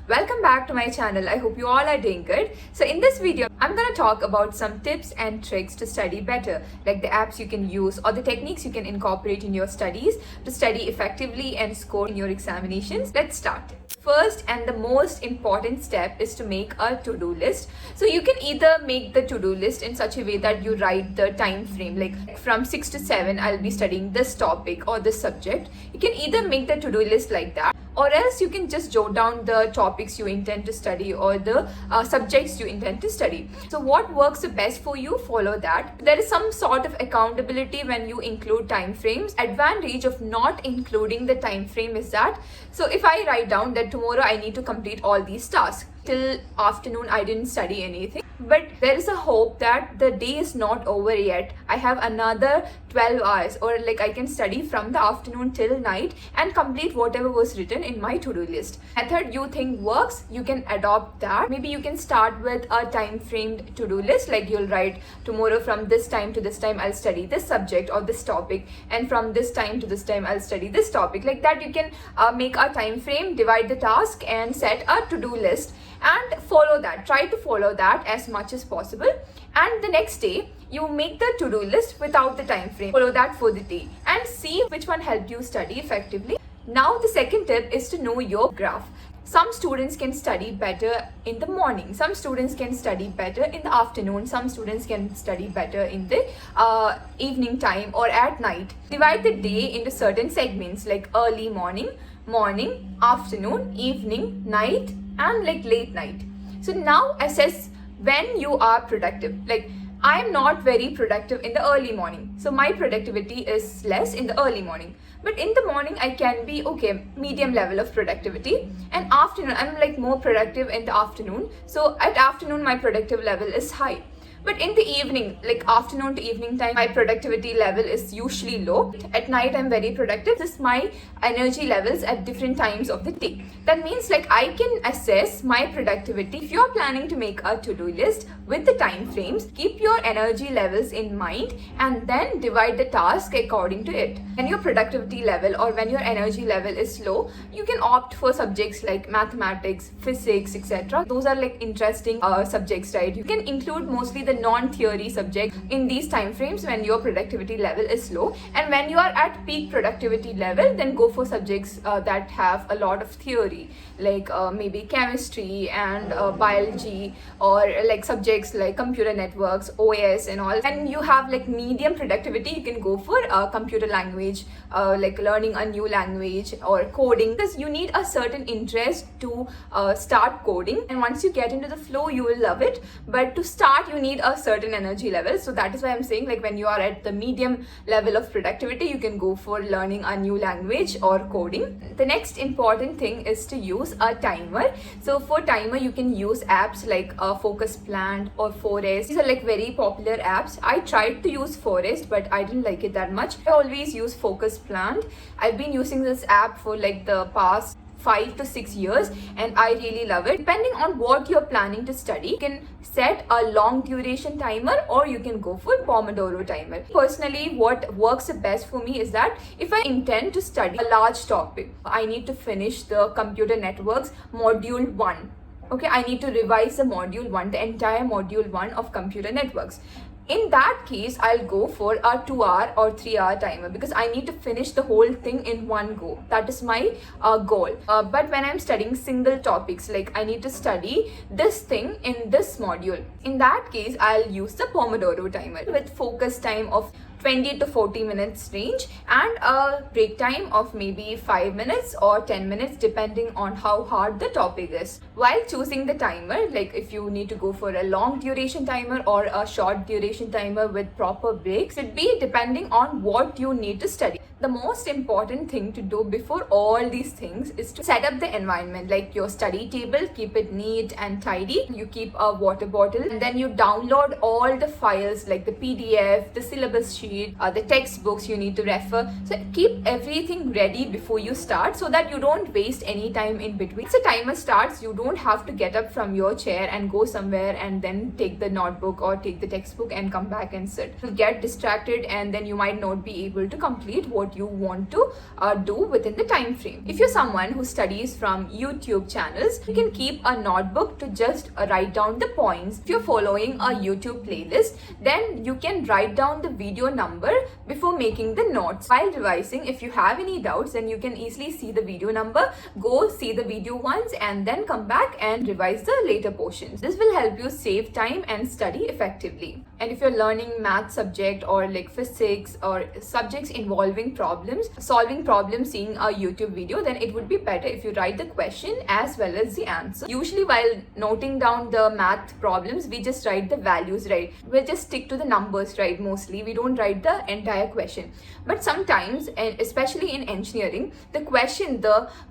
Welcome back to my channel. I hope you all are doing good. So in this video, I'm gonna talk about some tips and tricks to study better, like the apps you can use or the techniques you can incorporate in your studies to study effectively and score in your examinations. Let's start. First and the most important step is to make a to-do list. So you can either make the to-do list in such a way that you write the time frame, like from 6 to 7 I'll be studying this topic or this subject. You can either make the to-do list like that, or else you can just jot down the topics you intend to study or the subjects you intend to study. So what works the best for you, follow that. There is some sort of accountability when you include time frames. Advantage of not including the time frame is that, so if I write down that tomorrow I need to complete all these tasks, till afternoon I didn't study anything, but there is a hope that the day is not over yet. I have another 12 hours, or like I can study from the afternoon till night and complete whatever was written in my to-do list. Method you think works, you can adopt that. Maybe you can start with a time framed to-do list, like you'll write tomorrow from this time to this time I'll study this subject or this topic, and from this time to this time I'll study this topic. Like that you can make a time frame, divide the task and set a to-do list and follow that. Try to follow that as much as possible, and the next day you make the to-do list without the time frame. Follow that for the day and see which one helped you study effectively. Now the second tip is to know your graph. Some students can study better in the morning, some students can study better in the afternoon, some students can study better in the evening time or at night. Divide the day into certain segments like early morning, afternoon, evening, night, and like late night. So now assess when you are productive. Like I am not very productive in the early morning, so my productivity is less in the early morning. But in the morning I can be okay, medium level of productivity, and afternoon I'm like more productive in the afternoon. So at afternoon my productive level is high. But in the evening, like afternoon to evening time, my productivity level is usually low. At night, I'm very productive. This is my energy levels at different times of the day. That means like I can assess my productivity. If you're planning to make a to-do list with the time frames, keep your energy levels in mind and then divide the task according to it. When your productivity level or when your energy level is low, you can opt for subjects like mathematics, physics, etc. Those are like interesting subjects, right? You can include mostly the non-theory subjects in these time frames when your productivity level is low, and when you are at peak productivity level, then go for subjects that have a lot of theory, like maybe chemistry and biology, or like subjects like computer networks, OS and all. And you have like medium productivity, you can go for computer language, like learning a new language or coding, because you need a certain interest to start coding, and once you get into the flow you will love it. But to start you need a certain energy level, so that is why I'm saying like when you are at the medium level of productivity, you can go for learning a new language or coding. The next important thing is to use a timer. So for timer you can use apps like Focus Plan or Forest. These are like very popular apps. I tried to use Forest but I didn't like it that much. I always use Focus Plan. I've been using this app for like the past 5 to 6 years and I really love it. Depending on what you're planning to study, you can set a long duration timer or you can go for Pomodoro timer. Personally, what works the best for me is that if I intend to study a large topic, I need to finish the computer networks module 1. Okay, I need to revise the module 1, the entire module 1 of computer networks. In that case, I'll go for a 2-hour or 3-hour timer because I need to finish the whole thing in one go. That is my goal. But when I'm studying single topics, like I need to study this thing in this module, in that case, I'll use the Pomodoro timer with focus time of 20 to 40 minutes range and a break time of maybe 5 minutes or 10 minutes depending on how hard the topic is. While choosing the timer, like if you need to go for a long duration timer or a short duration timer with proper breaks, it be depending on what you need to study. The most important thing to do before all these things is to set up the environment, like your study table, keep it neat and tidy. You keep a water bottle and then you download all the files like the PDF, the syllabus sheet, the textbooks you need to refer. So keep everything ready before you start so that you don't waste any time in between. Once the timer starts, you don't have to get up from your chair and go somewhere and then take the notebook or take the textbook and come back and sit. You'll get distracted and then you might not be able to complete what what you want to do within the time frame. If you're someone who studies from YouTube channels, you can keep a notebook to just write down the points. If you're following a YouTube playlist, then you can write down the video number before making the notes. While revising, if you have any doubts, then you can easily see the video number, go see the video once, and then come back and revise the later portions. This will help you save time and study effectively. And if you're learning math subject or like physics or subjects involving problems, solving problems, seeing a YouTube video, then it would be better if you write the question as well as the answer. Usually while noting down the math problems, we just write the values, right? We'll just stick to the numbers, right? Mostly we don't write the entire question. But sometimes, and especially in engineering, the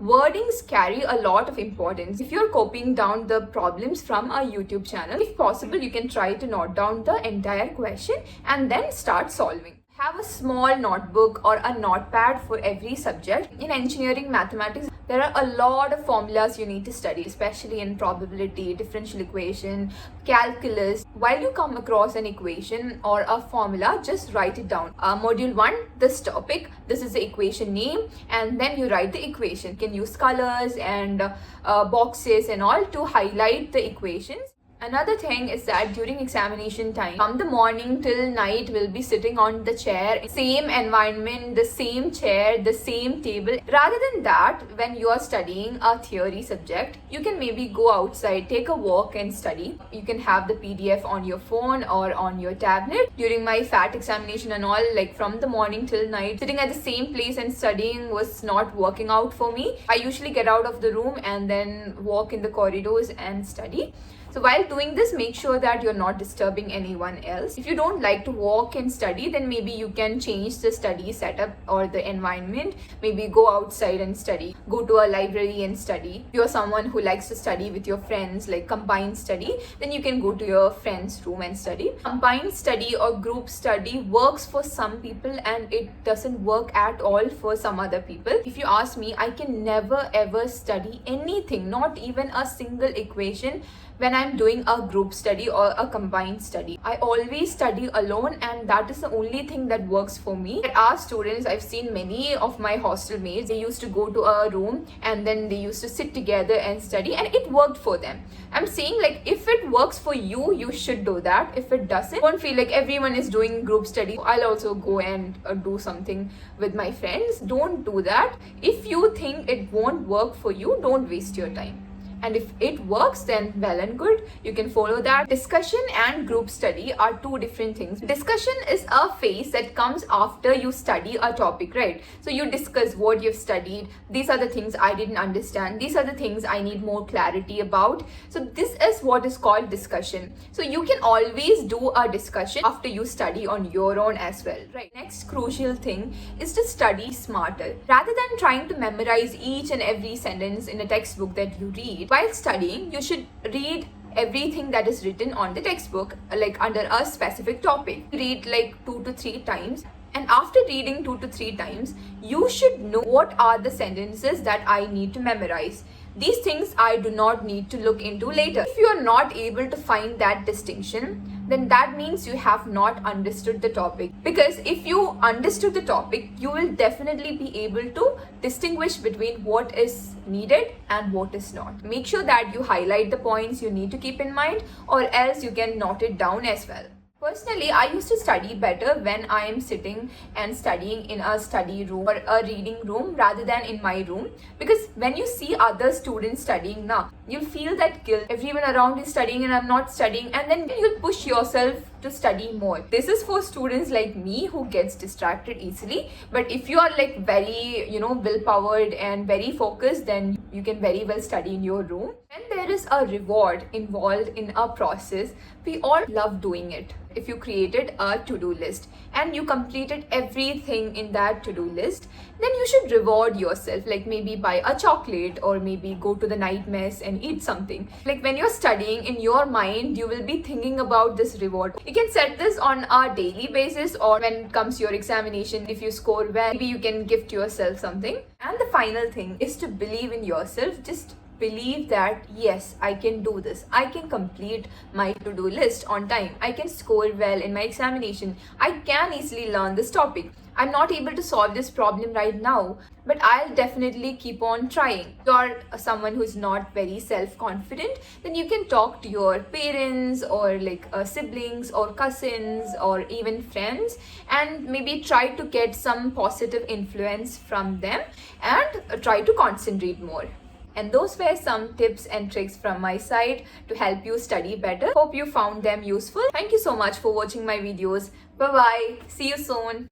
wordings carry a lot of importance. If you're copying down the problems from a YouTube channel, if possible, you can try to note down the entire question and then start solving. Have a small notebook or a notepad for every subject. In engineering, mathematics, there are a lot of formulas you need to study, especially in probability, differential equation, calculus. While you come across an equation or a formula, just write it down. Module 1, this topic, this is the equation name, and then you write the equation. You can use colors and boxes and all to highlight the equations. Another thing is that during examination time, from the morning till night, we'll be sitting on the chair, same environment, the same chair, the same table. Rather than that, when you are studying a theory subject, you can maybe go outside, take a walk and study. You can have the PDF on your phone or on your tablet. During my FAT examination and all, like from the morning till night, sitting at the same place and studying was not working out for me. I usually get out of the room and then walk in the corridors and study. So while doing this, make sure that you're not disturbing anyone else. If you don't like to walk and study, then maybe you can change the study setup or the environment. Maybe go outside and study. Go to a library and study. If you're someone who likes to study with your friends, like combined study, then you can go to your friend's room and study. Combined study or group study works for some people and it doesn't work at all for some other people. If you ask me, I can never ever study anything, not even a single equation, when I'm doing a group study or a combined study. I always study alone, and that is the only thing that works for me. There are students, I've seen many of my hostel mates, they used to go to a room and then they used to sit together and study, and it worked for them. I'm saying, like, if it works for you, you should do that. If it doesn't, don't feel like everyone is doing group study, I'll also go and do something with my friends. Don't do that. If you think it won't work for you, don't waste your time. And if it works, then well and good, you can follow that. Discussion and group study are two different things. Discussion is a phase that comes after you study a topic, right? So you discuss what you've studied. These are the things I didn't understand. These are the things I need more clarity about. So this is what is called discussion. So you can always do a discussion after you study on your own as well, right? Next crucial thing is to study smarter. Rather than trying to memorize each and every sentence in a textbook that you read, while studying, you should read everything that is written on the textbook, like under a specific topic. Read like 2 to 3 times. And after reading 2 to 3 times, you should know what are the sentences that I need to memorize. These things I do not need to look into later. If you are not able to find that distinction, then that means you have not understood the topic. Because if you understood the topic, you will definitely be able to distinguish between what is needed and what is not. Make sure that you highlight the points you need to keep in mind, or else you can note it down as well. Personally, I used to study better when I am sitting and studying in a study room or a reading room rather than in my room. Because when you see other students studying now, you'll feel that guilt. Everyone around is studying and I'm not studying, and then you'll push yourself to study more. This is for students like me who gets distracted easily. But if you are like very, willpowered and very focused, then you can very well study in your room. When there is a reward involved in a process, we all love doing it. If you created a to-do list and you completed everything in that to-do list, then you should reward yourself, like maybe buy a chocolate or maybe go to the night mess and eat something. Like when you're studying, in your mind, you will be thinking about this reward. You can set this on a daily basis, or when it comes to your examination, if you score well, maybe you can gift yourself something. And the final thing is to believe in yourself. Just believe that yes, I can do this. I can complete my to-do list on time. I can score well in my examination. I can easily learn this topic. I'm not able to solve this problem right now, but I'll definitely keep on trying. If you're someone who's not very self-confident, then you can talk to your parents or like siblings or cousins or even friends, and maybe try to get some positive influence from them and try to concentrate more. And those were some tips and tricks from my side to help you study better. Hope you found them useful. Thank you so much for watching my videos. Bye bye. See you soon.